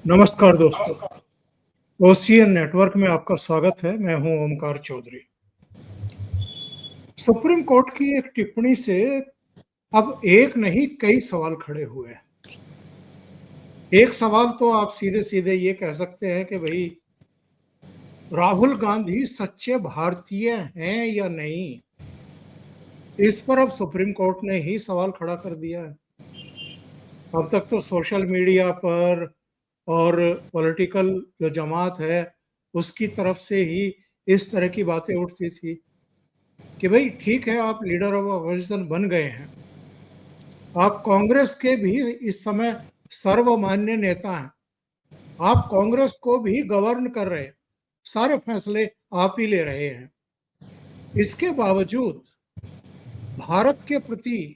नमस्कार दोस्तों, OCN network में आपका स्वागत है। मैं हूं ओमकार चौधरी। सुप्रीम कोर्ट की एक टिप्पणी से अब एक नहीं कई सवाल खड़े हुए हैं। एक सवाल तो आप सीधे-सीधे ये कह सकते हैं कि भई राहुल गांधी सच्चे भारतीय हैं या नहीं? इस पर अब सुप्रीम कोर्ट ने ही सवाल खड़ा कर दिया है। अब तक तो सोशल मीडिया पर और पॉलिटिकल जो जमात है, उसकी तरफ से ही इस तरह की बातें उठती थी कि भई ठीक है, आप लीडर ऑफ अपोजिशन बन गए हैं। आप कांग्रेस के भी इस समय सर्वमान्य नेता हैं। आप कांग्रेस को भी गवर्न कर रहे हैं। सारे फैसले आप ही ले रहे हैं। इसके बावजूद भारत के प्रति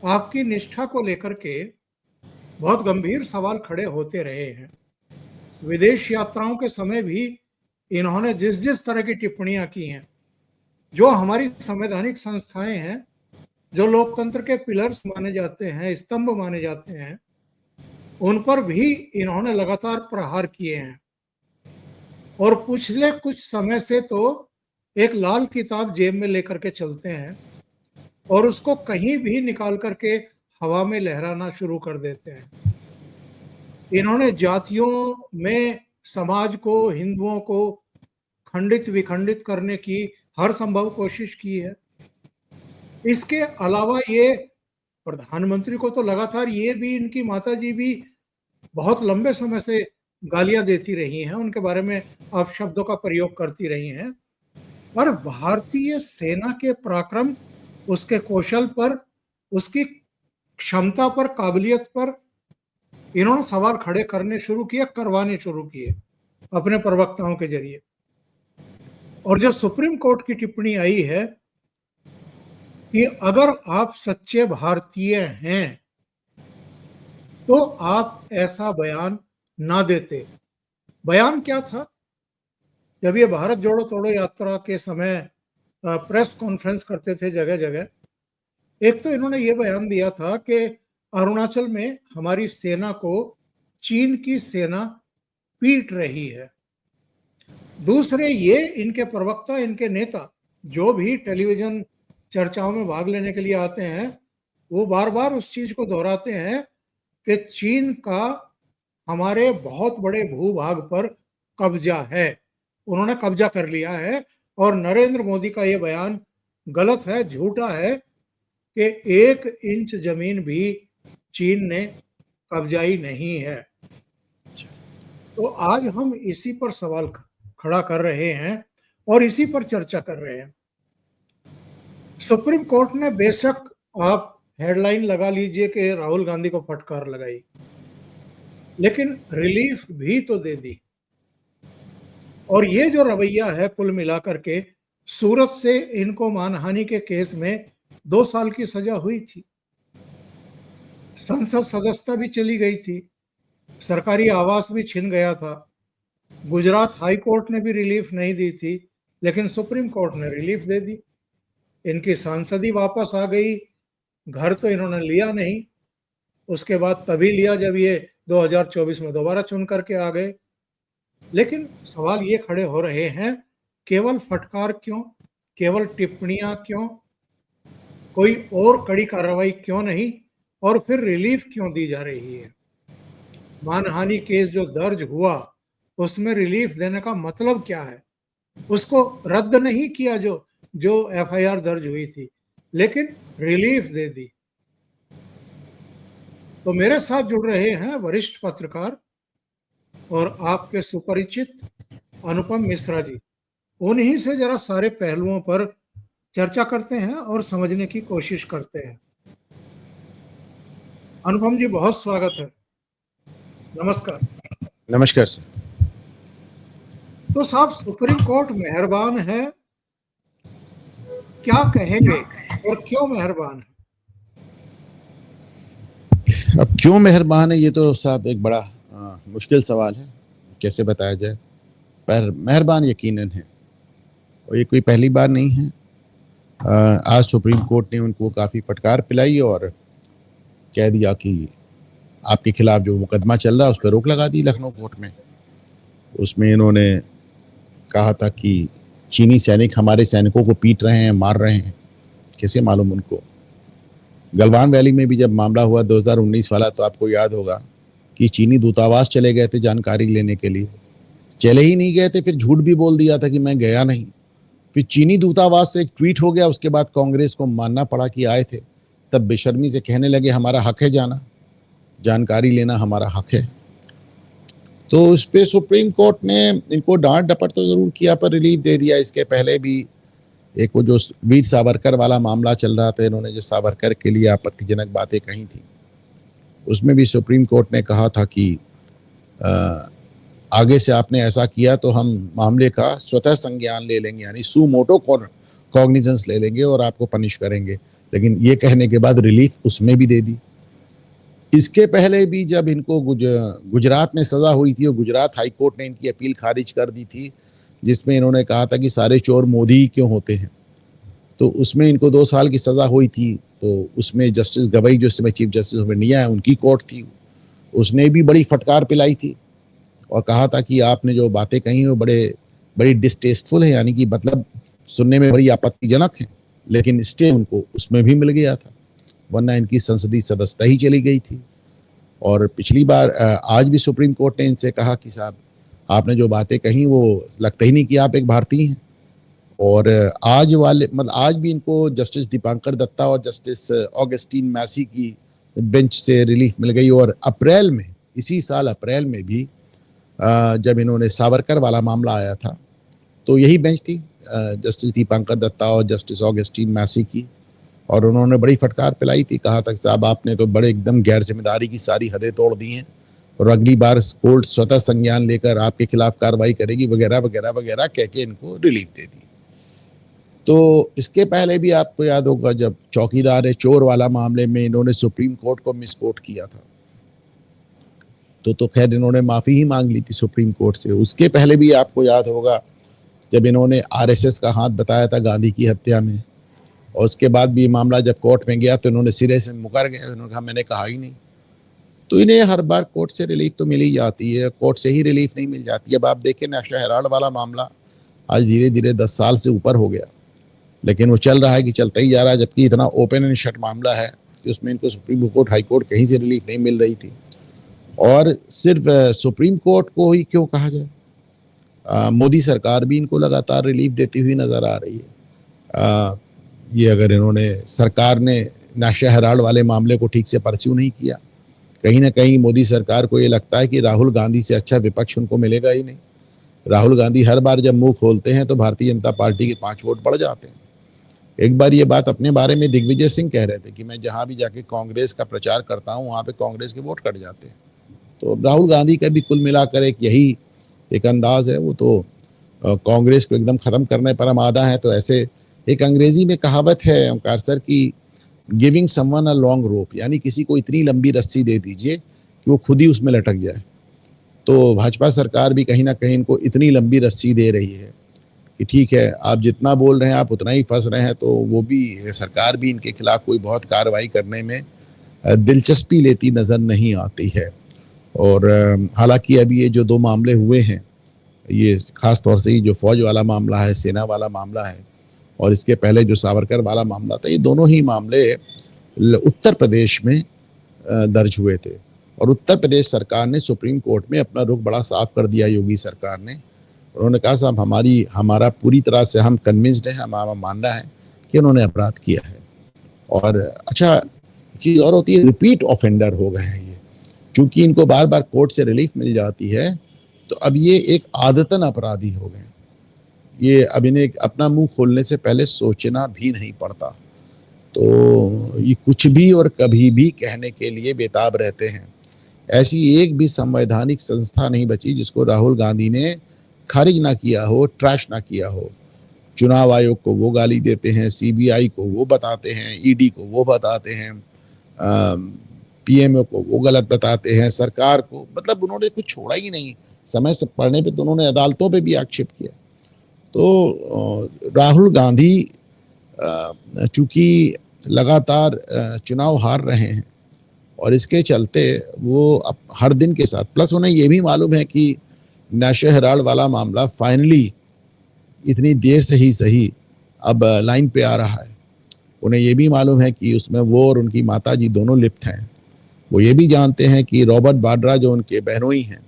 आपकी निष्ठा को लेकर के बहुत गंभीर सवाल खड़े होते रहे हैं। विदेश यात्राओं के समय भी इन्होंने जिस तरह की टिप्पणियां की हैं, जो हमारी संवैधानिक संस्थाएं हैं, जो लोकतंत्र के पिलर्स माने जाते हैं, स्तंभ माने जाते हैं, उन पर भी इन्होंने लगातार प्रहार किए हैं। और पिछले कुछ समय से तो एक लाल किताब जेब में लेकर के चलते हैं और उसको कहीं भी निकाल करके हवा में लहराना शुरू कर देते हैं। इन्होंने जातियों में समाज को, हिंदुओं को खंडित विखंडित करने की हर संभव कोशिश की है। इसके अलावा ये प्रधानमंत्री को तो लगातार ये भी, इनकी माताजी भी बहुत लंबे समय से गालियां देती रही हैं, उनके बारे में अपशब्दों का प्रयोग करती रही हैं। पर भारतीय सेना के पराक्रम, उसके कौशल पर, उसकी क्षमता पर, काबिलियत पर इन्होंने सवाल खड़े करने शुरू किए, करवाने शुरू किए अपने प्रवक्ताओं के जरिए। और जो सुप्रीम कोर्ट की टिप्पणी आई है कि अगर आप सच्चे भारतीय हैं तो आप ऐसा बयान ना देते। बयान क्या था? जब ये भारत जोड़ो तोड़ो यात्रा के समय प्रेस कॉन्फ्रेंस करते थे जगह जगह, एक तो इन्होंने ये बयान दिया था कि अरुणाचल में हमारी सेना को चीन की सेना पीट रही है। दूसरे, ये इनके प्रवक्ता, इनके नेता जो भी टेलीविजन चर्चाओं में भाग लेने के लिए आते हैं, वो बार बार उस चीज को दोहराते हैं कि चीन का हमारे बहुत बड़े भूभाग पर कब्जा है, उन्होंने कब्जा कर लिया है। और नरेंद्र मोदी का ये बयान गलत है, झूठा है कि 1 इंच जमीन भी चीन ने कब्जाई नहीं है। तो आज हम इसी पर सवाल खड़ा कर रहे हैं और इसी पर चर्चा कर रहे हैं। सुप्रीम कोर्ट ने बेशक, आप हेडलाइन लगा लीजिए कि राहुल गांधी को फटकार लगाई, लेकिन रिलीफ भी तो दे दी। और ये जो रवैया है कुल मिलाकर के, सूरत से इनको मानहानि के केस में 2 साल की सजा हुई थी, संसद सदस्यता भी चली गई थी, सरकारी आवास भी छिन गया था, गुजरात हाई कोर्ट ने भी रिलीफ नहीं दी थी, लेकिन सुप्रीम कोर्ट ने रिलीफ दे दी। इनकी सांसदी वापस आ गई। घर तो इन्होंने लिया नहीं, उसके बाद तभी लिया जब ये 2024 में दोबारा चुन करके आ गए। लेकिन सवाल ये खड़े हो रहे हैं, केवल फटकार क्यों, केवल टिप्पणियां क्यों, कोई और कड़ी कार्रवाई क्यों नहीं, और फिर रिलीफ क्यों दी जा रही है? मानहानि केस जो दर्ज हुआ, उसमें रिलीफ देने का मतलब क्या है? उसको रद्द नहीं किया जो जो एफआईआर दर्ज हुई थी, लेकिन रिलीफ दे दी। तो मेरे साथ जुड़ रहे हैं वरिष्ठ पत्रकार और आपके सुपरिचित अनुपम मिश्रा जी। उन्हीं से जरा सारे पहलुओं पर चर्चा करते हैं और समझने की कोशिश करते हैं। अनुपम जी, बहुत स्वागत है। नमस्कार। नमस्कार सर। तो साहब, सुप्रीम कोर्ट मेहरबान है, क्या कहेंगे और क्यों मेहरबान है? अब क्यों मेहरबान है, ये तो साहब एक बड़ा मुश्किल सवाल है, कैसे बताया जाए। पर मेहरबान यकीनन है, और ये कोई पहली बार नहीं है। आज सुप्रीम कोर्ट ने उनको काफ़ी फटकार पिलाई और कह दिया कि आपके खिलाफ जो मुकदमा चल रहा है उस पर रोक लगा दी लखनऊ कोर्ट में। उसमें इन्होंने कहा था कि चीनी सैनिक हमारे सैनिकों को पीट रहे हैं, मार रहे हैं, कैसे मालूम उनको। गलवान वैली में भी जब मामला हुआ 2019 वाला, तो आपको याद होगा कि चीनी दूतावास चले गए थे जानकारी लेने के लिए, चले ही नहीं गए थे, फिर झूठ भी बोल दिया था कि मैं गया नहीं। फिर चीनी दूतावास से एक ट्वीट हो गया, उसके बाद कांग्रेस को मानना पड़ा कि आए थे। तब बेशर्मी से कहने लगे हमारा हक है जाना, जानकारी लेना हमारा हक है। तो उस पर सुप्रीम कोर्ट ने इनको डांट डपट तो जरूर किया, पर रिलीफ दे दिया। इसके पहले भी एक वो जो वीर सावरकर वाला मामला चल रहा था, इन्होंने जो सावरकर के लिए आपत्तिजनक बातें कही थी, उसमें भी सुप्रीम कोर्ट ने कहा था कि आगे से आपने ऐसा किया तो हम मामले का स्वतः संज्ञान ले लेंगे, यानी सू मोटो कॉग्निजेंस ले लेंगे और आपको पनिश करेंगे। लेकिन ये कहने के बाद रिलीफ उसमें भी दे दी। इसके पहले भी जब इनको गुजरात में सजा हुई थी और गुजरात हाई कोर्ट ने इनकी अपील खारिज कर दी थी, जिसमें इन्होंने कहा था कि सारे चोर मोदी ही क्यों होते हैं, तो उसमें इनको 2 साल की सजा हुई थी। तो उसमें जस्टिस गवई जो समय चीफ जस्टिस ऑफ इंडिया है, उनकी कोर्ट थी, उसने भी बड़ी फटकार पिलाई थी और कहा था कि आपने जो बातें कही वो बड़ी डिस्टेस्टफुल है, यानी कि मतलब सुनने में बड़ी आपत्तिजनक है। लेकिन स्टे उनको उसमें भी मिल गया था, वरना इनकी संसदीय सदस्यता ही चली गई थी। और पिछली बार आज भी सुप्रीम कोर्ट ने इनसे कहा कि साहब आपने जो बातें कही वो लगता ही नहीं कि आप एक भारतीय हैं। और आज भी इनको जस्टिस दीपांकर दत्ता और जस्टिस ऑगस्टीन मैसी की बेंच से रिलीफ मिल गई। और अप्रैल में, इसी साल अप्रैल में भी जब इन्होंने सावरकर वाला मामला आया था, तो यही बेंच थी जस्टिस दीपांकर दत्ता और जस्टिस ऑगस्टीन मैसी की, और उन्होंने बड़ी फटकार पिलाई थी। कहा था साहब आपने तो बड़े एकदम गैर जिम्मेदारी की सारी हदें तोड़ दी हैं और अगली बार कोर्ट स्वतः संज्ञान लेकर आपके खिलाफ कार्रवाई करेगी, वगैरह वगैरह वगैरह कह के इनको रिलीफ दे दी। तो इसके पहले भी आपको याद होगा जब चौकीदार चोर वाला मामले में इन्होंने सुप्रीम कोर्ट को मिसकोट किया था, तो खैर इन्होंने माफ़ी ही मांग ली थी सुप्रीम कोर्ट से। उसके पहले भी आपको याद होगा जब इन्होंने आरएसएस का हाथ बताया था गांधी की हत्या में, और उसके बाद भी मामला जब कोर्ट में गया तो इन्होंने सिरे से मुकर गए, उन्होंने कहा मैंने कहा ही नहीं। तो इन्हें हर बार कोर्ट से रिलीफ तो मिल ही जाती है, कोर्ट से ही रिलीफ नहीं मिल जाती। अब आप देखें नेशनल हेराल्ड वाला मामला आज धीरे धीरे 10 साल से ऊपर हो गया, लेकिन वो चल रहा है कि चलता ही जा रहा है, जबकि इतना ओपन एंड शट मामला है कि उसमें इनको सुप्रीम कोर्ट हाई कोर्ट कहीं से रिलीफ नहीं मिल रही थी। और सिर्फ सुप्रीम कोर्ट को ही क्यों कहा जाए, मोदी सरकार भी इनको लगातार रिलीफ देती हुई नजर आ रही है। ये अगर इन्होंने सरकार ने नेशनल हेराल्ड वाले मामले को ठीक से परस्यू नहीं किया, कहीं ना कहीं मोदी सरकार को ये लगता है कि राहुल गांधी से अच्छा विपक्ष उनको मिलेगा ही नहीं। राहुल गांधी हर बार जब मुंह खोलते हैं तो भारतीय जनता पार्टी के 5 वोट बढ़ जाते हैं। एक बार ये बात अपने बारे में दिग्विजय सिंह कह रहे थे कि मैं जहां भी जाके कांग्रेस का प्रचार करता हूं वहां पे कांग्रेस के वोट कट जाते हैं। तो राहुल गांधी का भी कुल मिलाकर यही एक अंदाज है, वो तो कांग्रेस को एकदम खत्म करने पर आमादा है। तो ऐसे एक अंग्रेजी में कहावत है ओंकार सर की, giving someone a long rope, यानी किसी को इतनी लंबी रस्सी दे दीजिए कि वो खुद ही उसमें लटक जाए। तो भाजपा सरकार भी कहीं ना कहीं इनको इतनी लंबी रस्सी दे रही है कि ठीक है आप जितना बोल रहे हैं आप उतना ही फंस रहे हैं। तो वो भी सरकार भी इनके खिलाफ कोई बहुत कार्रवाई करने में दिलचस्पी लेती नजर नहीं आती है। और हालांकि अभी ये जो 2 मामले हुए हैं, ये खास तौर से ही जो फौज वाला मामला है, सेना वाला मामला है, और इसके पहले जो सावरकर वाला मामला था, ये दोनों ही मामले उत्तर प्रदेश में दर्ज हुए थे। और उत्तर प्रदेश सरकार ने सुप्रीम कोर्ट में अपना रुख बड़ा साफ कर दिया योगी सरकार ने। उन्होंने कहा साहब हमारा पूरी तरह से हम कन्विंस्ड हैं, हमारा मानना है कि उन्होंने अपराध किया है। और अच्छा चीज़ और होती है, रिपीट ऑफेंडर हो गए हैं ये, चूंकि इनको बार बार कोर्ट से रिलीफ मिल जाती है तो अब ये एक आदतन अपराधी हो गए। ये अब इन्हें अपना मुंह खोलने से पहले सोचना भी नहीं पड़ता, तो ये कुछ भी और कभी भी कहने के लिए बेताब रहते हैं। ऐसी एक भी संवैधानिक संस्था नहीं बची जिसको राहुल गांधी ने खारिज ना किया हो, ट्रैश ना किया हो। चुनाव आयोग को वो गाली देते हैं, सीबीआई को वो बताते हैं, ईडी को वो बताते हैं, पीएमओ को वो गलत बताते हैं, सरकार को, मतलब उन्होंने कुछ छोड़ा ही नहीं। समय से पढ़ने पे तो उन्होंने अदालतों पे भी आक्षेप किया। तो राहुल गांधी चूंकि लगातार चुनाव हार रहे हैं और इसके चलते वो अब हर दिन के साथ, प्लस उन्हें ये भी मालूम है कि नेशनल हेराल्ड वाला मामला फाइनली इतनी देर से ही सही अब लाइन पे आ रहा है। उन्हें ये भी मालूम है कि उसमें वो और उनकी माताजी दोनों लिप्त हैं। वो ये भी जानते हैं कि रॉबर्ट वाड्रा जो उनके बहनोई हैं,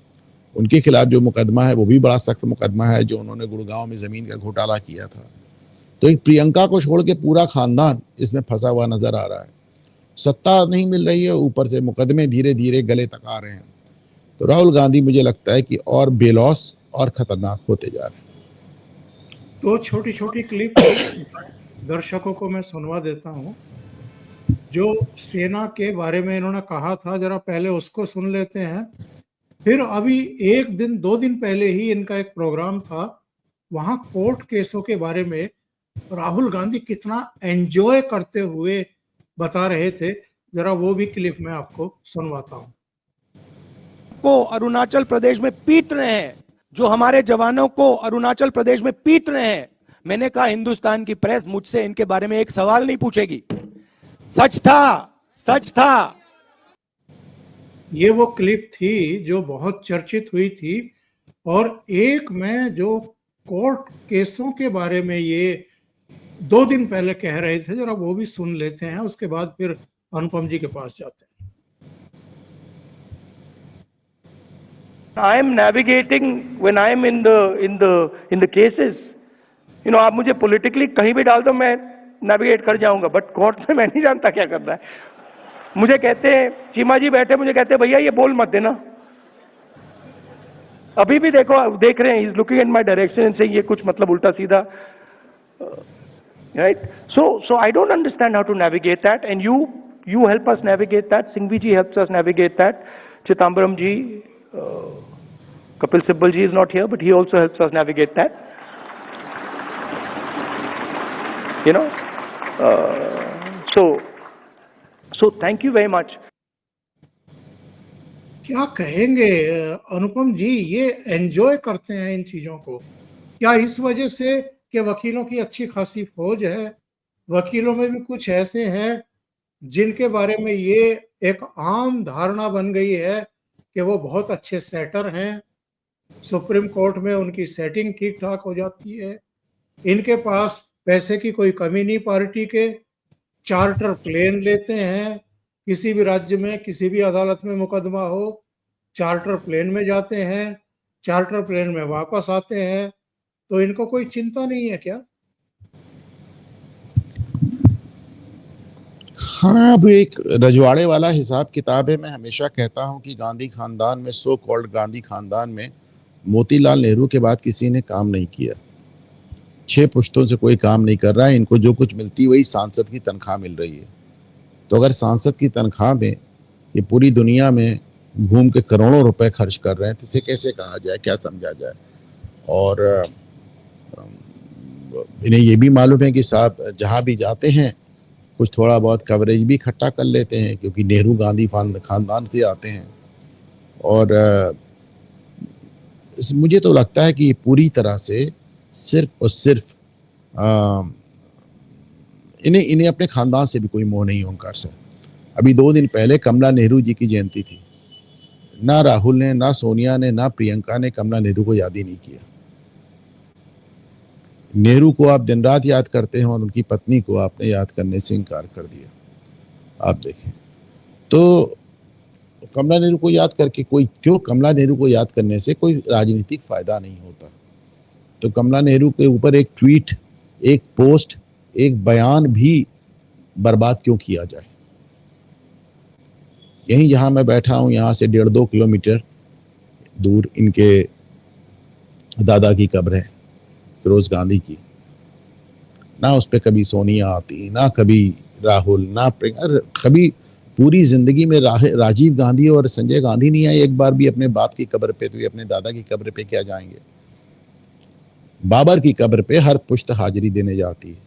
उनके खिलाफ जो मुकदमा है वो भी बड़ा सख्त मुकदमा है, जो उन्होंने गुड़गांव में ज़मीन का घोटाला किया था। तो एक प्रियंका को छोड़ के पूरा खानदान इसमें फंसा हुआ नजर आ रहा है। सत्ता नहीं मिल रही है, ऊपर से मुकदमे धीरे धीरे गले तक आ रहे हैं। तो राहुल गांधी मुझे लगता है कि और बेलौस और खतरनाक होते जा रहे हैं। तो छोटी छोटी क्लिप दर्शकों को मैं सुनवा देता हूँ। जो सेना के बारे में इन्होंने कहा था, जरा पहले उसको सुन लेते हैं। फिर अभी 1 दिन 2 दिन पहले ही इनका एक प्रोग्राम था, वहां कोर्ट केसों के बारे में राहुल गांधी कितना एंजॉय करते हुए बता रहे थे। जरा वो भी क्लिप मैं आपको सुनवाता हूँ। को अरुणाचल प्रदेश में पीट रहे हैं, जो हमारे जवानों को अरुणाचल प्रदेश में पीट रहे हैं, मैंने कहा हिंदुस्तान की प्रेस मुझसे इनके बारे में एक सवाल नहीं पूछेगी। सच था, सच था। ये वो क्लिप थी जो बहुत चर्चित हुई थी। और एक में जो कोर्ट केसों के बारे में ये 2 दिन पहले कह रहे थे, जरा वो भी सुन लेते हैं, उसके बाद फिर अनुपम जी के पास जाते हैं। I am navigating when I am in the cases. You know, आप मुझे politically कहीं भी डाल दो, मैं navigate कर जाऊंगा, बट कोर्ट में मैं नहीं जानता क्या करना है। मुझे कहते हैं, चीमा जी बैठे, मुझे कहते हैं भैया ये बोल मत देना। अभी भी देखो, देख रहे हैं, he's looking in my direction and saying ये कुछ मतलब उल्टा सीधा, right? So I don't understand how to navigate that, and you help us navigate that. Singhvi ji helps us navigate that. Chithambaram ji, Kapil Sibal ji is not here, but he also helps us navigate that. You know, so thank you very much. क्या कहेंगे अनुपम जी, ये enjoy करते हैं इन चीजों को? क्या इस वजह से कि वकीलों की अच्छी खासी फौज है, वकीलों में भी कुछ ऐसे हैं जिनके बारे में ये एक आम धारणा बन गई है कि वो बहुत अच्छे सेटर हैं, सुप्रीम कोर्ट में उनकी सेटिंग ठीक ठाक हो जाती है, इनके पास पैसे की कोई कमी नहीं, पार्टी के चार्टर प्लेन लेते हैं, किसी भी राज्य में किसी भी अदालत में मुकदमा हो, चार्टर प्लेन में जाते हैं, चार्टर प्लेन में वापस आते हैं। तो इनको कोई चिंता नहीं है क्या? हाँ, अब एक रजवाड़े वाला हिसाब किताब है। मैं हमेशा कहता हूँ कि गांधी खानदान में, सो कॉल्ड गांधी खानदान में, मोतीलाल नेहरू के बाद किसी ने काम नहीं किया। 6 पुश्तों से कोई काम नहीं कर रहा है। इनको जो कुछ मिलती है वही सांसद की तनख्वाह मिल रही है। तो अगर सांसद की तनख्वाह में ये पूरी दुनिया में घूम के करोड़ों रुपए खर्च कर रहे हैं, तो इसे कैसे कहा जाए, क्या समझा जाए? और इन्हें ये भी मालूम है कि साहब जहाँ भी जाते हैं कुछ थोड़ा बहुत कवरेज भी इकट्ठा कर लेते हैं, क्योंकि नेहरू गांधी खानदान से आते हैं। और मुझे तो लगता है कि पूरी तरह से सिर्फ और सिर्फ इन्हें अपने खानदान से भी कोई मोह नहीं ओंकार सर। अभी 2 दिन पहले कमला नेहरू जी की जयंती थी। ना राहुल ने, ना सोनिया ने, ना प्रियंका ने कमला नेहरू को याद ही नहीं किया। नेहरू को आप दिन रात याद करते हैं और उनकी पत्नी को आपने याद करने से इनकार कर दिया। आप देखें तो कमला नेहरू को याद करके कमला नेहरू को याद करने से कोई राजनीतिक फायदा नहीं होता। तो कमला नेहरू के ऊपर एक ट्वीट, एक पोस्ट, एक बयान भी बर्बाद क्यों किया जाए? यहीं जहां मैं बैठा हूं, यहां से 1.5-2 किलोमीटर दूर इनके दादा की कब्र है, फिरोज गांधी की। ना उस पर कभी सोनिया आती, ना कभी राहुल, ना प्रियंका। कभी पूरी जिंदगी में राजीव गांधी और संजय गांधी नहीं आए एक बार भी अपने बाप की कब्र पे, तो ये अपने दादा की कब्र पे क्या जाएंगे? बाबर की कब्र पे हर पुश्त हाजिरी देने जाती है।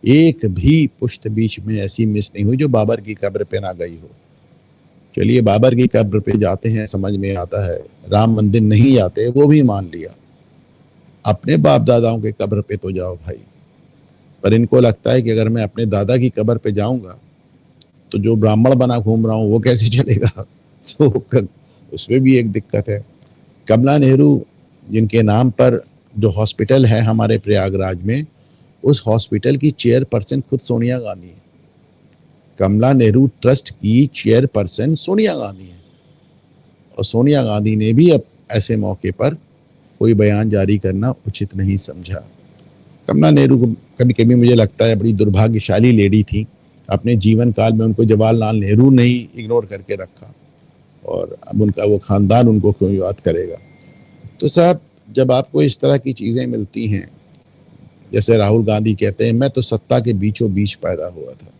एक भी पुश्त बीच में ऐसी मिस नहीं हुई जो बाबर की कब्र पे ना गई हो। चलिए, बाबर की कब्र पे जाते हैं, समझ में आता है। राम मंदिर नहीं जाते, वो भी मान लिया। अपने बाप दादाओं के कब्र पे तो जाओ भाई। पर इनको लगता है कि अगर मैं अपने दादा की कब्र पे जाऊंगा तो जो ब्राह्मण बना घूम रहा हूँ वो कैसे चलेगा? तो उसमें भी एक दिक्कत है। कमला नेहरू जिनके नाम पर जो हॉस्पिटल है हमारे प्रयागराज में, उस हॉस्पिटल की चेयरपर्सन खुद सोनिया गांधी है। कमला नेहरू ट्रस्ट की चेयरपर्सन सोनिया गांधी है, और सोनिया गांधी ने भी अब ऐसे मौके पर कोई बयान जारी करना उचित नहीं समझा। कमला नेहरू को कभी कभी मुझे लगता है बड़ी दुर्भाग्यशाली लेडी थी। अपने जीवन काल में उनको जवाहरलाल नेहरू ने ही इग्नोर करके रखा, और अब उनका वो खानदान उनको क्यों याद करेगा। तो साहब, जब आपको इस तरह की चीज़ें मिलती हैं, जैसे राहुल गांधी कहते हैं मैं तो सत्ता के बीचों बीच पैदा हुआ था,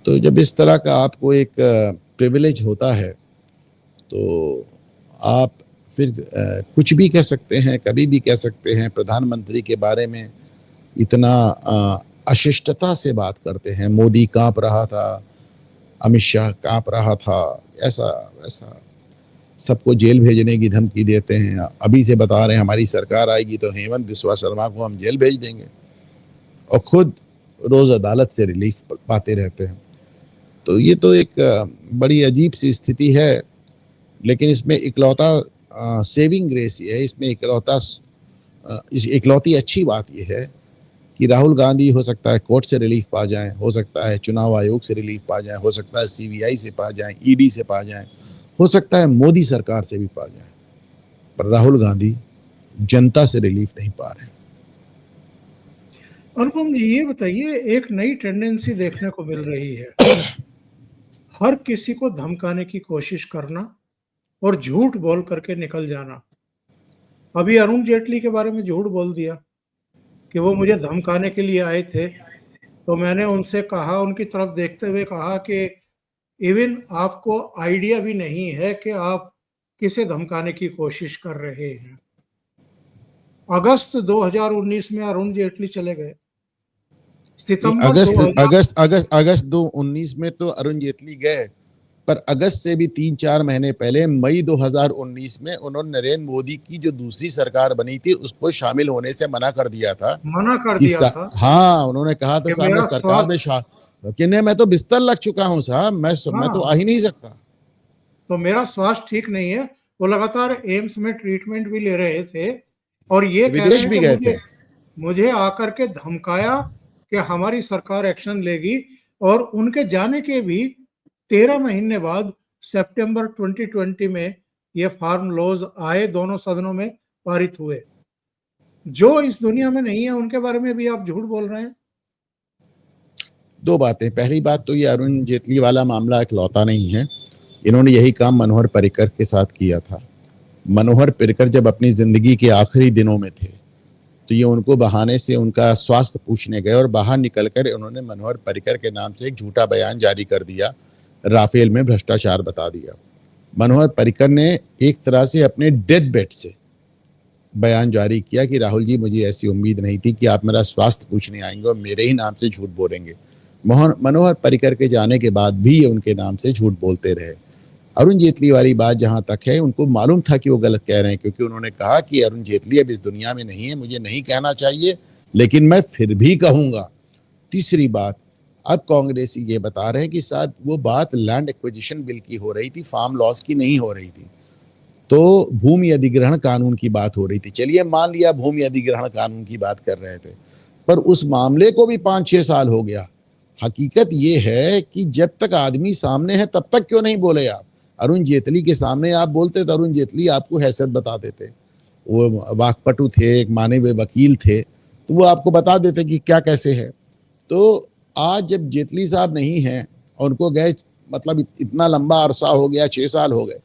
तो जब इस तरह का आपको एक प्रिविलेज होता है तो आप फिर कुछ भी कह सकते हैं, कभी भी कह सकते हैं। प्रधानमंत्री के बारे में इतना अशिष्टता से बात करते हैं। मोदी कांप रहा था, अमित शाह कांप रहा था, ऐसा वैसा, सबको जेल भेजने की धमकी देते हैं। अभी से बता रहे हैं हमारी सरकार आएगी तो हेमंत बिस्वा शर्मा को हम जेल भेज देंगे, और खुद रोज अदालत से रिलीफ पाते रहते हैं। तो ये तो एक बड़ी अजीब सी स्थिति है। लेकिन इसमें इकलौता सेविंग ग्रेस ये है, इसमें इकलौती अच्छी बात ये है कि राहुल गांधी हो सकता है कोर्ट से रिलीफ पा जाएं, हो सकता है चुनाव आयोग से रिलीफ पा जाएं, हो सकता है सीबीआई से पा जाएं, ईडी से पा जाएं, हो सकता है मोदी सरकार से भी पा जाएं, पर राहुल गांधी जनता से रिलीफ नहीं पा रहे। अनुपम जी, ये बताइए, एक नई टेंडेंसी देखने को मिल रही है, हर किसी को धमकाने की कोशिश करना और झूठ बोल करके निकल जाना। अभी अरुण जेटली के बारे में झूठ बोल दिया कि वो मुझे धमकाने के लिए आए थे, तो मैंने उनसे कहा, उनकी तरफ देखते हुए कहा कि इवन आपको आइडिया भी नहीं है कि आप किसे धमकाने की कोशिश कर रहे हैं। अगस्त 2019 में अरुण जेटली चले गए। सितंबर अगस्त 2019 में तो अरुण जेटली गए, पर अगस्त से भी 3-4 महीने पहले मई 2019 में उन्होंने नरेंद्र मोदी की जो दूसरी सरकार बनी थी उसको शामिल होने से मना कर दिया था। हाँ, उन्होंने कहा था साहब मैं सरकार में कि मैं तो बिस्तर लग चुका हूँ साहब, मैं तो आ ही नहीं सकता। तो मेरा स्वास्थ्य ठीक नहीं है। वो लगातार एम्स में ट्रीटमेंट भी ले रहे थे, और ये विदेश भी गए थे। मुझे आकर के धमकाया कि हमारी सरकार एक्शन लेगी, और उनके जाने के भी 13 महीने बाद सितंबर 2020 में ये फार्म लॉज आए, दोनों सदनों में पारित हुए। जो इस दुनिया में नहीं है उनके बारे में भी आप झूठ बोल रहे हैं। दो बातें। पहली बात तो ये अरुण जेटली वाला मामला इकलौता नहीं है, इन्होंने यही काम मनोहर पर्रिकर के साथ किया था। मनोहर पर्रिकर जब अपनी जिंदगी के आखिरी दिनों में थे तो ये उनको बहाने से उनका स्वास्थ्य पूछने गए, और बाहर निकलकर उन्होंने मनोहर पर्रिकर के नाम से एक झूठा बयान जारी कर दिया, राफेल में भ्रष्टाचार बता दिया। मनोहर पर्रिकर ने एक तरह से अपने डेथ बेड से बयान जारी किया कि राहुल जी, मुझे ऐसी उम्मीद नहीं थी कि आप मेरा स्वास्थ्य पूछने आएंगे और मेरे ही नाम से झूठ बोलेंगे। मनोहर पर्रिकर के जाने के बाद भी ये उनके नाम से झूठ बोलते रहे। अरुण जेटली वाली बात जहां तक है, उनको मालूम था कि वो गलत कह रहे हैं, क्योंकि उन्होंने कहा कि अरुण जेटली अब इस दुनिया में नहीं है, मुझे नहीं कहना चाहिए लेकिन मैं फिर भी कहूंगा। तीसरी बात, अब कांग्रेसी ये बता रहे हैं कि साहब वो बात लैंड एक्विजिशन बिल की हो रही थी, फार्म लॉस की नहीं हो रही थी, तो भूमि अधिग्रहण कानून की बात हो रही थी। चलिए मान लिया भूमि अधिग्रहण कानून की बात कर रहे थे, पर उस मामले को भी 5-6 साल हो गया। हकीकत ये है कि जब तक आदमी सामने है तब तक क्यों नहीं बोले आप। अरुण जेटली के सामने आप बोलते तो अरुण जेटली आपको हैसियत बता देते, वो वाकपटु थे, एक माने हुए वकील थे, तो वो आपको बता देते कि क्या कैसे है। तो आज जब जेटली साहब नहीं हैं और उनको गए, मतलब इतना लंबा अरसा हो गया, 6 साल हो गए,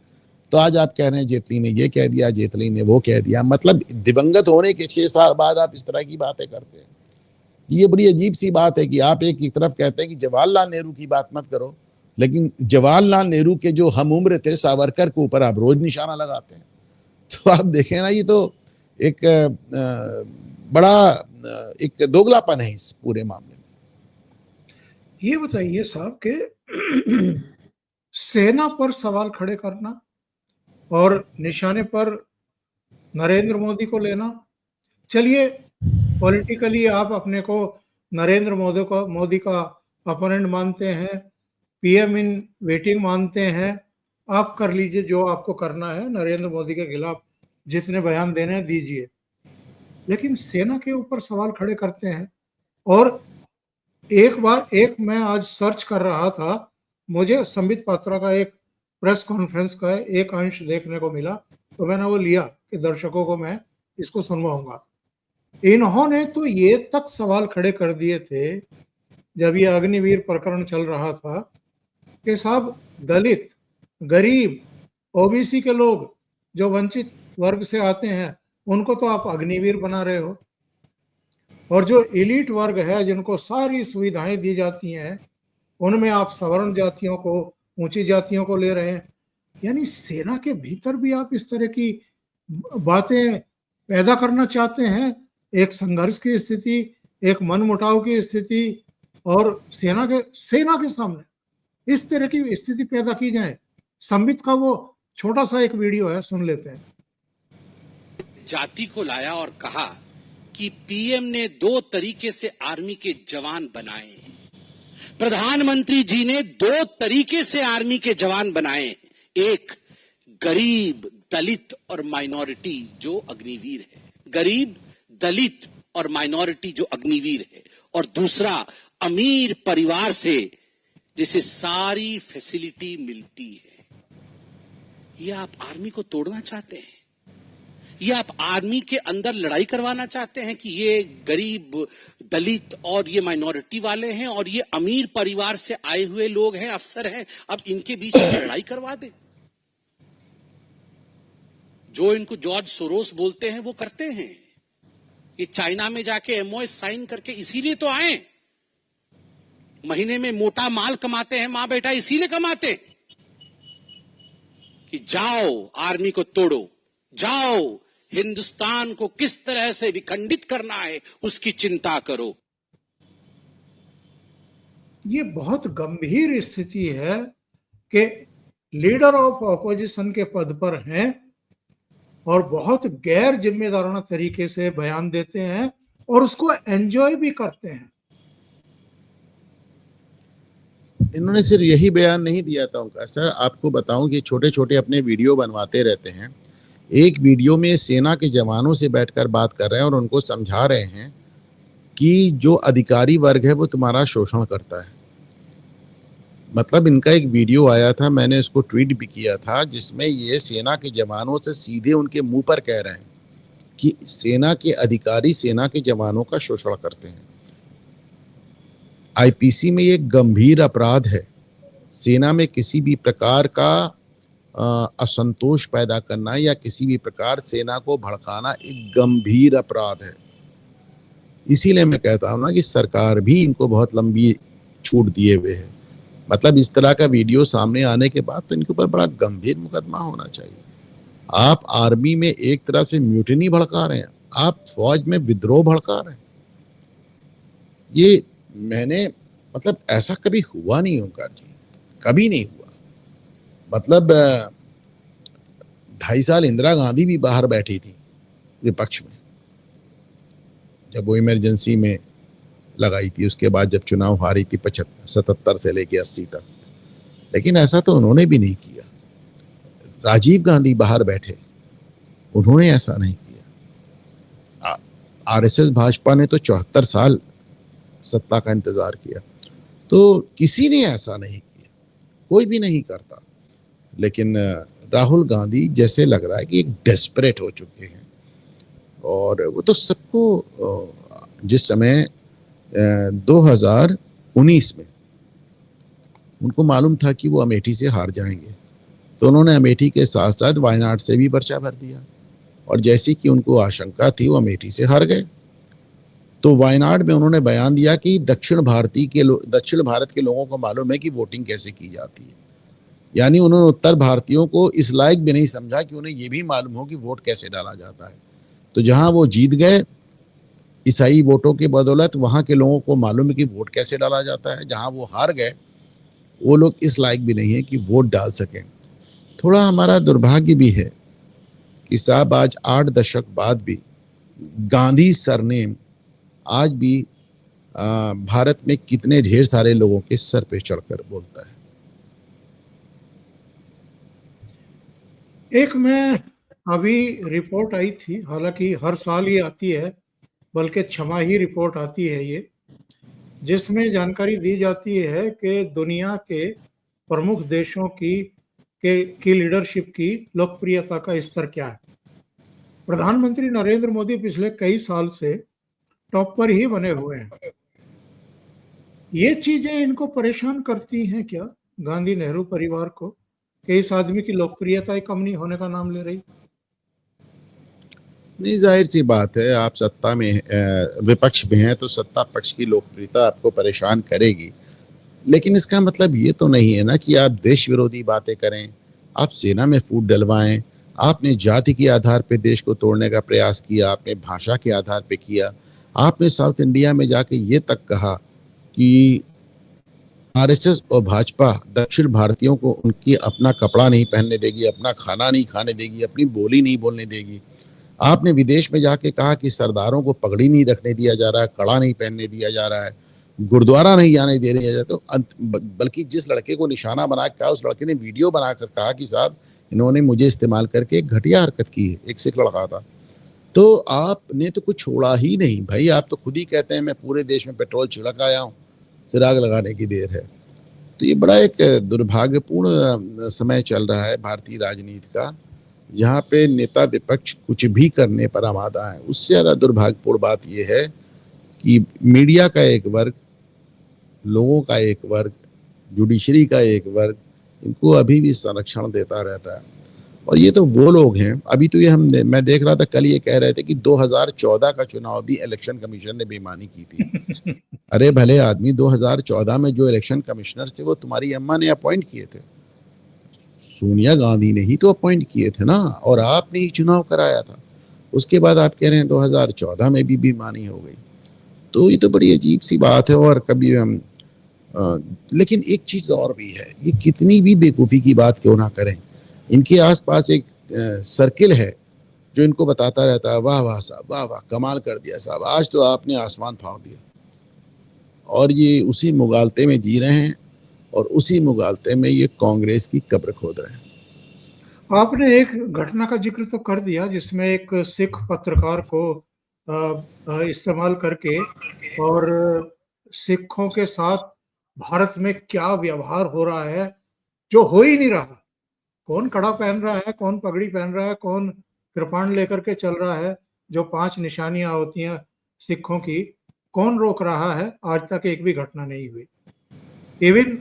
तो आज आप कह रहे हैं जेटली ने ये कह दिया, जेटली ने वो कह दिया। मतलब दिवंगत होने के 6 साल बाद आप इस तरह की बातें करते हैं। ये बड़ी अजीब सी बात है कि आप एक की तरफ कहते हैं कि जवाहरलाल नेहरू की बात मत करो, लेकिन जवाहरलाल नेहरू के जो हम उम्र थे सावरकर के ऊपर आप रोज निशाना लगाते हैं। तो आप देखें ना, ये तो एक बड़ा एक दोगलापन है इस पूरे मामले में। ये बताइए साहब कि सेना पर सवाल खड़े करना और निशाने पर नरेंद्र मोदी को लेना, चलिए पॉलिटिकली आप अपने को नरेंद्र मोदी का अपोनेंट मानते हैं, पीएम इन वेटिंग मानते हैं, आप कर लीजिए जो आपको करना है, नरेंद्र मोदी के खिलाफ जितने बयान देने हैं दीजिए। लेकिन सेना के ऊपर सवाल खड़े करते हैं। और एक मैं आज सर्च कर रहा था, मुझे संबित पात्रा का एक प्रेस कॉन्फ्रेंस का एक अंश देखने को मिला, तो मैंने वो लिया कि दर्शकों को मैं इसको सुनवाऊंगा। इन्होंने तो ये तक सवाल खड़े कर दिए थे जब ये अग्निवीर प्रकरण चल रहा था कि साहब दलित, गरीब, ओबीसी के लोग जो वंचित वर्ग से आते हैं उनको तो आप अग्निवीर बना रहे हो, और जो एलीट वर्ग है जिनको सारी सुविधाएं दी जाती हैं उनमें आप सवर्ण जातियों को, ऊंची जातियों को ले रहे हैं। यानी सेना के भीतर भी आप इस तरह की बातें पैदा करना चाहते हैं, एक संघर्ष की स्थिति, एक मनमुटाव की स्थिति, और सेना के सामने इस तरह की स्थिति पैदा की जाए। संबित का वो छोटा सा एक वीडियो है, सुन लेते हैं। जाति को लाया और कहा कि पीएम ने 2 तरीके से आर्मी के जवान बनाए हैं। प्रधानमंत्री जी ने 2 तरीके से आर्मी के जवान बनाए हैं। एक गरीब, दलित और माइनॉरिटी जो अग्निवीर है, गरीब, दलित और माइनॉरिटी जो अग्निवीर है, और दूसरा अमीर परिवार से जिसे सारी फैसिलिटी मिलती है। ये आप आर्मी को तोड़ना चाहते हैं? ये आप आर्मी के अंदर लड़ाई करवाना चाहते हैं कि ये गरीब, दलित और ये माइनॉरिटी वाले हैं और ये अमीर परिवार से आए हुए लोग हैं, अफसर हैं, अब इनके बीच में लड़ाई करवा दे? जो इनको जॉर्ज सोरोस बोलते हैं वो करते हैं। ये चाइना में जाके एमओएस साइन करके इसीलिए तो आए, महीने में मोटा माल कमाते हैं मां बेटा, इसीलिए कमाते कि जाओ आर्मी को तोड़ो, जाओ हिंदुस्तान को किस तरह से विखंडित करना है उसकी चिंता करो। ये बहुत गंभीर स्थिति है कि लीडर ऑफ ऑपोजिशन के पद पर हैं और बहुत गैर जिम्मेदाराना तरीके से बयान देते हैं और उसको एंजॉय भी करते हैं। इन्होंने सिर्फ यही बयान नहीं दिया था उनका, सर आपको बताऊं कि छोटे छोटे अपने वीडियो बनवाते रहते हैं। एक वीडियो में सेना के जवानों से बैठकर बात कर रहे हैं और उनको समझा रहे हैं कि जो अधिकारी वर्ग है वो तुम्हारा शोषण करता है। मतलब इनका एक वीडियो आया था, मैंने इसको ट्वीट भी किया था, जिसमें ये सेना के जवानों से सीधे उनके मुंह पर कह रहे हैं कि सेना के अधिकारी सेना के जवानों का शोषण करते हैं। आईपीसी में ये गंभीर अपराध है। सेना में किसी भी प्रकार का असंतोष पैदा करना या किसी भी प्रकार सेना को भड़काना एक गंभीर अपराध है। इसीलिए मैं कहता हूं ना कि सरकार भी इनको बहुत लंबी छूट दिए हुए है। मतलब इस तरह का वीडियो सामने आने के बाद तो इनके ऊपर बड़ा गंभीर मुकदमा होना चाहिए। आप आर्मी में एक तरह से म्यूटिनी भड़का रहे हैं, आप फौज में विद्रोह भड़का रहे हैं। ये मैंने मतलब ऐसा कभी हुआ नहीं ओंकार जी, कभी नहीं हुआ। मतलब 2.5 साल इंदिरा गांधी भी बाहर बैठी थी विपक्ष में, जब वो इमरजेंसी में लगाई थी। उसके बाद जब चुनाव हारी थी 77 से लेके 80 तक, लेकिन ऐसा तो उन्होंने भी नहीं किया। राजीव गांधी बाहर बैठे, उन्होंने ऐसा नहीं किया। आरएसएस भाजपा ने तो 74 साल सत्ता का इंतजार किया, तो किसी ने ऐसा नहीं किया, कोई भी नहीं करता। लेकिन राहुल गांधी जैसे लग रहा है कि एक डेस्परेट हो चुके हैं। और वो तो सबको, जिस समय 2019 में उनको मालूम था कि वो अमेठी से हार जाएंगे, तो उन्होंने अमेठी के साथ साथ वायनाड से भी पर्चा भर दिया, और जैसी कि उनको आशंका थी वो अमेठी से हार गए। तो वायनाड में उन्होंने बयान दिया कि दक्षिण भारत के लोगों को मालूम है कि वोटिंग कैसे की जाती है। यानी उन्होंने उत्तर भारतीयों को इस लायक भी नहीं समझा कि उन्हें ये भी मालूम हो कि वोट कैसे डाला जाता है। तो जहां वो जीत गए ईसाई वोटों के बदौलत, वहां के लोगों को मालूम है कि वोट कैसे डाला जाता है। जहां वो हार गए वो लोग इस लायक भी नहीं है कि वोट डाल सकें। थोड़ा हमारा दुर्भाग्य भी है कि साहब आज 8 दशक बाद भी गांधी सरनेम आज भी भारत में कितने ढेर सारे लोगों के सर पे चढ़कर बोलता है। एक में अभी रिपोर्ट आई थी, हालांकि हर साल ही आती है, बल्कि छमाही रिपोर्ट आती है ये, जिसमें जानकारी दी जाती है कि दुनिया के प्रमुख देशों की लीडरशिप की लोकप्रियता का स्तर क्या है। प्रधानमंत्री नरेंद्र मोदी पिछले कई साल से टॉप पर ही बने हुए हैं। ये चीजें इनको परेशान करती हैं क्या, गांधी नेहरू परिवार को, कि इस आदमी की लोकप्रियता कम नहीं होने का नाम ले रही? नहीं, जाहिर सी बात है, आप सत्ता में विपक्ष में हैं तो सत्ता पक्ष की लोकप्रियता आपको परेशान करेगी। लेकिन इसका मतलब ये तो नहीं है ना कि आप देश विरोधी बातें करें, आप सेना में फूट डलवाएं। आपने जाति के आधार पे देश को तोड़ने का प्रयास किया, आपने भाषा के आधार पे किया, आपने साउथ इंडिया में जाके ये तक कहा कि आरएसएस और भाजपा दक्षिण भारतीयों को उनकी अपना कपड़ा नहीं पहनने देगी, अपना खाना नहीं खाने देगी, अपनी बोली नहीं बोलने देगी। आपने विदेश में जाके कहा कि सरदारों को पगड़ी नहीं रखने दिया जा रहा है, कड़ा नहीं पहनने दिया जा रहा है, गुरुद्वारा नहीं जाने दे दिया जाए। तो बल्कि जिस लड़के को निशाना बना के कहा, उस लड़के ने वीडियो बनाकर कहा कि साहब इन्होंने मुझे इस्तेमाल करके एक घटिया हरकत की है, एक सिख लड़का था। तो आपने तो कुछ छोड़ा ही नहीं भाई। आप तो खुद ही कहते हैं मैं पूरे देश में पेट्रोल छिड़क आया हूँ, चिराग लगाने की देर है। तो ये बड़ा एक दुर्भाग्यपूर्ण समय चल रहा है भारतीय राजनीति का, जहाँ पे नेता विपक्ष कुछ भी करने पर आमादा है। उससे ज़्यादा दुर्भाग्यपूर्ण बात यह है कि मीडिया का एक वर्ग, लोगों का एक वर्ग, जुडिशरी का एक वर्ग इनको अभी भी संरक्षण देता रहता है। और ये तो वो लोग हैं, अभी तो ये मैं देख रहा था कल, ये कह रहे थे कि 2014 का चुनाव भी इलेक्शन कमीशन ने बेईमानी की थी। अरे भले आदमी, 2014 में जो इलेक्शन कमिश्नर थे वो तुम्हारी अम्मा ने अपॉइंट किए थे, सोनिया गांधी ने ही तो अपॉइंट किए थे ना, और आपने ही चुनाव कराया था। उसके बाद आप कह रहे हैं 2014 में भी बेईमानी हो गई। तो ये तो बड़ी अजीब सी बात है। और कभी हम लेकिन एक चीज और भी है, ये कितनी भी बेवकूफ़ी की बात क्यों ना करें, इनके आसपास एक सर्किल है जो इनको बताता रहता है वाह वाह साहब, वाह वाह कमाल कर दिया साहब, आज तो आपने आसमान फाड़ दिया। और ये उसी मुगालते में जी रहे हैं और उसी मुगालते में ये कांग्रेस की कब्र खोद रहे हैं। आपने एक घटना का जिक्र तो कर दिया जिसमें एक सिख पत्रकार को इस्तेमाल करके और सिखों के साथ भारत में क्या व्यवहार हो रहा है जो हो ही नहीं रहा। कौन कड़ा पहन रहा है, कौन पगड़ी पहन रहा है, कौन कृपाण लेकर के चल रहा है, जो 5 निशानियां होती हैं सिखों की, कौन रोक रहा है? आज तक एक भी घटना नहीं हुई। इवन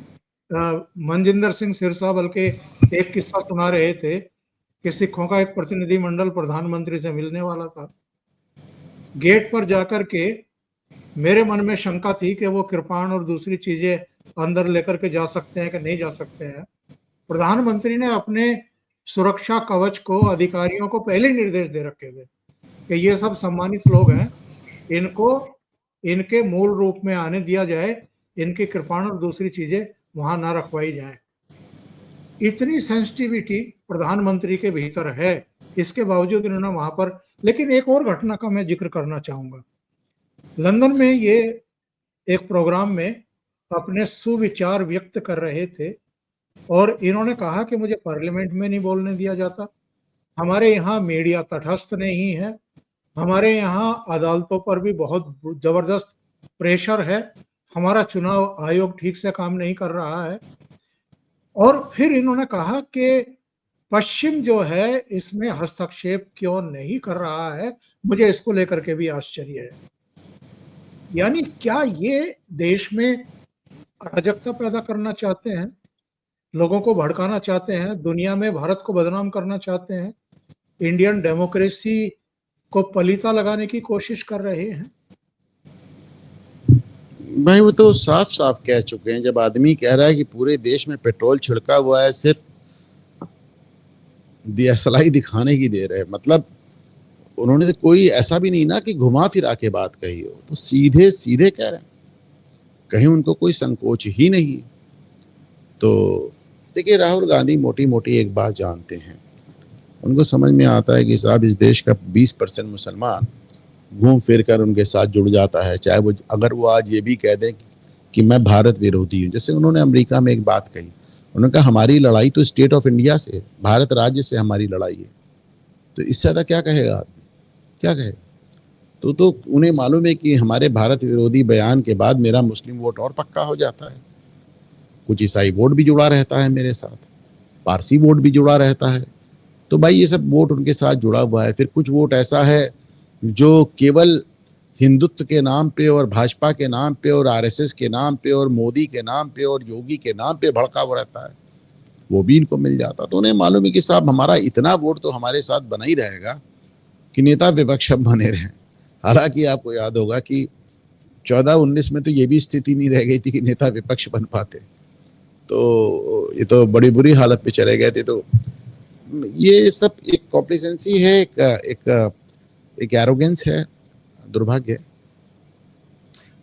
मनजिंदर सिंह सिरसा बल्कि एक किस्सा सुना रहे थे कि सिखों का एक प्रतिनिधिमंडल प्रधानमंत्री से मिलने वाला था। गेट पर जाकर के मेरे मन में शंका थी कि वो कृपाण और दूसरी चीजें अंदर लेकर के जा सकते हैं कि नहीं जा सकते हैं। प्रधानमंत्री ने अपने सुरक्षा कवच को अधिकारियों को पहले निर्देश दे रखे थे कि ये सब सम्मानित लोग हैं, इनको इनके मूल रूप में आने दिया जाए, इनके कृपाण और दूसरी चीजें वहां ना रखवाई जाए। इतनी सेंसिटिविटी प्रधानमंत्री के भीतर है, इसके बावजूद इन्होंने वहां पर। लेकिन एक और घटना का मैं जिक्र करना चाहूंगा। लंदन में ये एक प्रोग्राम में अपने सुविचार व्यक्त कर रहे थे और इन्होंने कहा कि मुझे पार्लियामेंट में नहीं बोलने दिया जाता, हमारे यहाँ मीडिया तटस्थ नहीं है, हमारे यहाँ अदालतों पर भी बहुत जबरदस्त प्रेशर है, हमारा चुनाव आयोग ठीक से काम नहीं कर रहा है। और फिर इन्होंने कहा कि पश्चिम जो है इसमें हस्तक्षेप क्यों नहीं कर रहा है, मुझे इसको लेकर के भी आश्चर्य है। यानी क्या ये देश में अराजकता पैदा करना चाहते हैं, लोगों को भड़काना चाहते हैं, दुनिया में भारत को बदनाम करना चाहते हैं, इंडियन डेमोक्रेसी को पलीता लगाने की कोशिश कर रहे हैं? भाई वो तो साफ साफ कह चुके हैं। जब आदमी कह रहा है कि पूरे देश में पेट्रोल छिड़का हुआ है, सिर्फ दियासलाई दिखाने की देर है, मतलब उन्होंने तो कोई ऐसा भी नहीं ना कि घुमा फिरा के बात कही हो, तो सीधे सीधे कह रहे हैं, कहीं उनको कोई संकोच ही नहीं। तो देखिए, राहुल गांधी मोटी मोटी एक बात जानते हैं, उनको समझ में आता है कि साहब इस देश का 20% मुसलमान घूम फिर कर उनके साथ जुड़ जाता है, चाहे वो अगर वो आज ये भी कह दें कि मैं भारत विरोधी हूँ। जैसे उन्होंने अमेरिका में एक बात कही, उन्होंने कहा हमारी लड़ाई तो स्टेट ऑफ इंडिया से, भारत राज्य से हमारी लड़ाई है। तो इससे ज़्यादा क्या कहेगा आदमी, क्या कहेगा? तो उन्हें मालूम है कि हमारे भारत विरोधी बयान के बाद मेरा मुस्लिम वोट और पक्का हो जाता है। कुछ ईसाई वोट भी जुड़ा रहता है मेरे साथ, पारसी वोट भी जुड़ा रहता है। तो भाई ये सब वोट उनके साथ जुड़ा हुआ है। फिर कुछ वोट ऐसा है जो केवल हिंदुत्व के नाम पे और भाजपा के नाम पे और आरएसएस के नाम पे और मोदी के नाम पे और योगी के नाम पे भड़का हुआ रहता है, वो भी इनको मिल जाता। तो उन्हें मालूम है कि साहब हमारा इतना वोट तो हमारे साथ बना ही रहेगा कि नेता विपक्ष अब बने रहें। हालांकि आपको याद होगा कि 14-19 में तो ये भी स्थिति नहीं रह गई थी कि नेता विपक्ष बन पाते, तो ये तो बड़ी बुरी हालत पे चले गए थे। तो ये सब एक कॉम्प्लिसेंसी है, एक एरोगेंस है, दुर्भाग्य।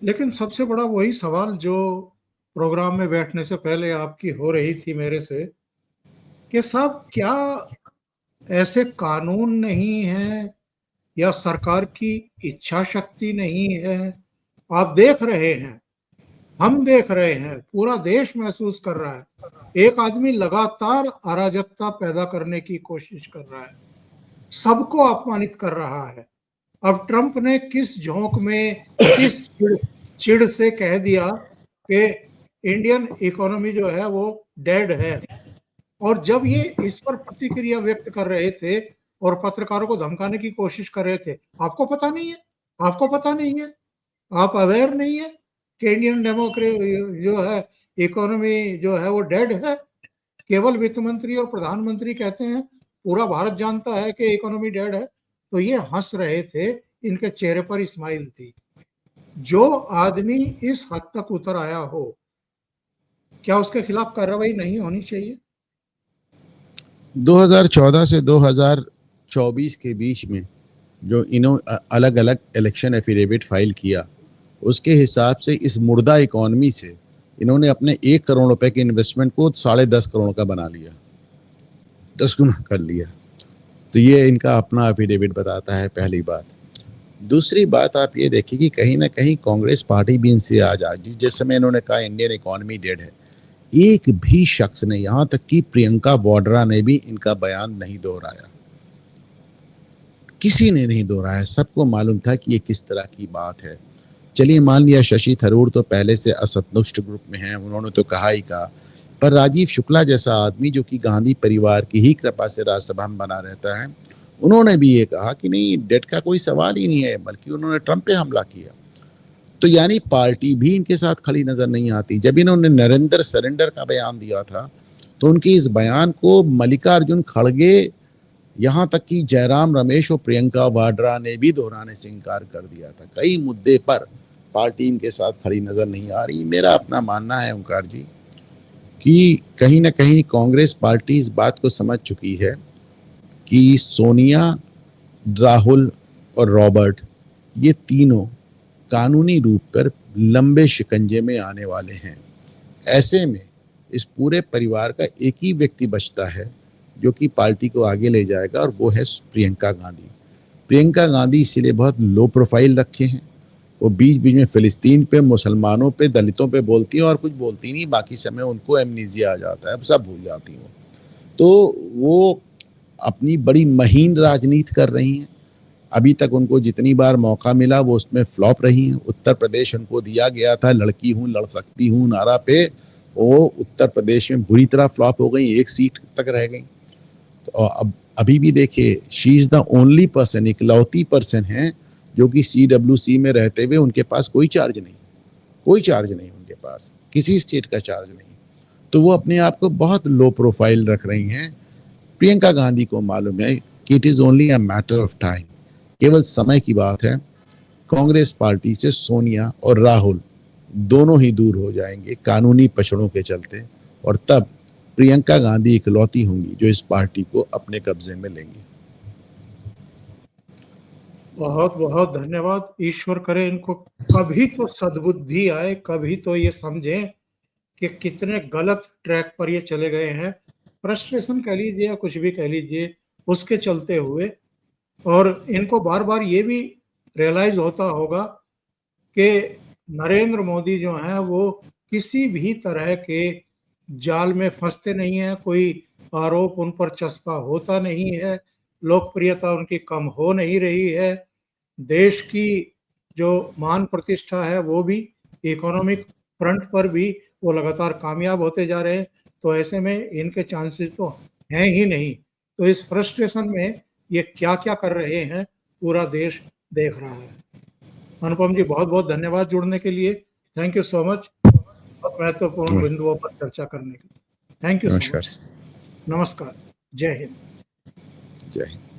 लेकिन सबसे बड़ा वही सवाल जो प्रोग्राम में बैठने से पहले आपकी हो रही थी मेरे से, कि साहब क्या ऐसे कानून नहीं है या सरकार की इच्छा शक्ति नहीं है? आप देख रहे हैं, हम देख रहे हैं, पूरा देश महसूस कर रहा है, एक आदमी लगातार अराजकता पैदा करने की कोशिश कर रहा है, सबको अपमानित कर रहा है। अब ट्रंप ने किस झोंक में, किस चिढ़ से कह दिया कि इंडियन इकोनॉमी जो है वो डेड है, और जब ये इस पर प्रतिक्रिया व्यक्त कर रहे थे और पत्रकारों को धमकाने की कोशिश कर रहे थे, आपको पता नहीं है? आपको पता नहीं है? आप अवेयर नहीं है कि इंडियन डेमोक्रेसी जो है, इकोनॉमी जो है वो डेड है? केवल वित्त मंत्री और प्रधानमंत्री कहते हैं, पूरा भारत जानता है कि इकोनॉमी डेड है। तो ये हंस रहे थे, इनके चेहरे पर स्माइल थी। जो आदमी इस हद तक उतर आया हो, क्या उसके खिलाफ कार्रवाई नहीं होनी चाहिए? 2014 से 2024 के बीच में जो इन्होंने अलग अलग इलेक्शन एफिडेविट फाइल किया, उसके हिसाब से इस मुर्दा इकोनॉमी से इन्होंने अपने 1 करोड़ रुपए के इन्वेस्टमेंट को 10.5 करोड़ का बना लिया, 10 गुना कर लिया। तो ये इनका अपना एफिडेविट बताता है, पहली बात। दूसरी बात आप ये देखिए कि कहीं ना कहीं कांग्रेस पार्टी भी इनसे आज जिस समय इन्होंने कहा इंडियन इकोनॉमी डेड है, एक भी शख्स ने, यहां तक कि प्रियंका वाड्रा ने भी इनका बयान नहीं दोहराया, किसी ने नहीं दोहराया। सबको मालूम था कि ये किस तरह की बात है। चलिए मान लिया शशि थरूर तो पहले से असंतुष्ट ग्रुप में हैं, उन्होंने तो कहा ही कहा, पर राजीव शुक्ला जैसा आदमी जो कि गांधी परिवार की ही कृपा से राज्यसभा में बना रहता है, उन्होंने भी ये कहा कि नहीं, डेट का कोई सवाल ही नहीं है, बल्कि उन्होंने ट्रंप पे हमला किया। तो यानी पार्टी भी इनके साथ खड़ी नजर नहीं आती। जब इन्होंने नरेंद्र सरेंडर का बयान दिया था तो उनके इस बयान को मल्लिकार्जुन खड़गे, यहां तक कि जयराम रमेश और प्रियंका वाड्रा ने भी दोहराने से इनकार कर दिया था। कई मुद्दे पर पार्टी इनके साथ खड़ी नजर नहीं आ रही। मेरा अपना मानना है ओंकार जी कि कहीं ना कहीं कांग्रेस पार्टी इस बात को समझ चुकी है कि सोनिया, राहुल और रॉबर्ट, ये तीनों कानूनी रूप पर लंबे शिकंजे में आने वाले हैं। ऐसे में इस पूरे परिवार का एक ही व्यक्ति बचता है जो कि पार्टी को आगे ले जाएगा, और वो है प्रियंका गांधी। प्रियंका गांधी इसीलिए बहुत लो प्रोफाइल रखे हैं। वो बीच बीच में फिलिस्तीन पे, मुसलमानों पे, दलितों पे बोलती हैं और कुछ बोलती नहीं, बाकी समय उनको एमनीजिया आ जाता है, सब भूल जाती हैं। तो वो अपनी बड़ी महीन राजनीति कर रही हैं। अभी तक उनको जितनी बार मौका मिला वो उसमें फ्लॉप रही हैं। उत्तर प्रदेश उनको दिया गया था, लड़की हूँ लड़ सकती हूँ नारा पे, वो उत्तर प्रदेश में बुरी तरह फ्लॉप हो गई, 1 सीट तक रह गई। तो अब अभी भी देखिए, she is the only person, इकलौती पर्सन है जो कि CWC में रहते हुए उनके पास कोई चार्ज नहीं, कोई चार्ज नहीं उनके पास, किसी स्टेट का चार्ज नहीं। तो वो अपने आप को बहुत लो प्रोफाइल रख रही हैं। प्रियंका गांधी को मालूम है कि it is only a matter of time, केवल समय की बात है। कांग्रेस पार्टी से सोनिया और राहुल दोनों ही दूर हो जाएंगे कानूनी पछड़ों के चलते, और तब प्रियंका गांधी इकलौती होंगी जो इस पार्टी को अपने कब्जे में लेंगी। बहुत बहुत धन्यवाद। ईश्वर करे इनको कभी तो सद्बुद्धि आए, कभी तो ये समझें कि कितने गलत ट्रैक पर ये चले गए हैं। फ्रस्ट्रेशन कह लीजिए या कुछ भी कह लीजिए, उसके चलते हुए। और इनको बार बार ये भी रियलाइज होता होगा कि नरेंद्र मोदी जो हैं वो किसी भी तरह के जाल में फंसते नहीं हैं, कोई आरोप उन पर चस्पा होता नहीं है, लोकप्रियता उनकी कम हो नहीं रही है, देश की जो मान प्रतिष्ठा है वो भी, इकोनॉमिक फ्रंट पर भी वो लगातार कामयाब होते जा रहे हैं। तो ऐसे में इनके चांसेस तो हैं ही नहीं। तो इस फ्रस्ट्रेशन में ये क्या-क्या कर रहे हैं, पूरा देश देख रहा है। अनुपम जी, बहुत-बहुत धन्यवाद जुड़ने के लिए। थैंक यू सो मच बहुत महत्वपूर्ण बिंदुओं पर चर्चा करने के लिए। थैंक यू सो नमस्कार मच। नमस्कार। जय हिंद। जय हिंद।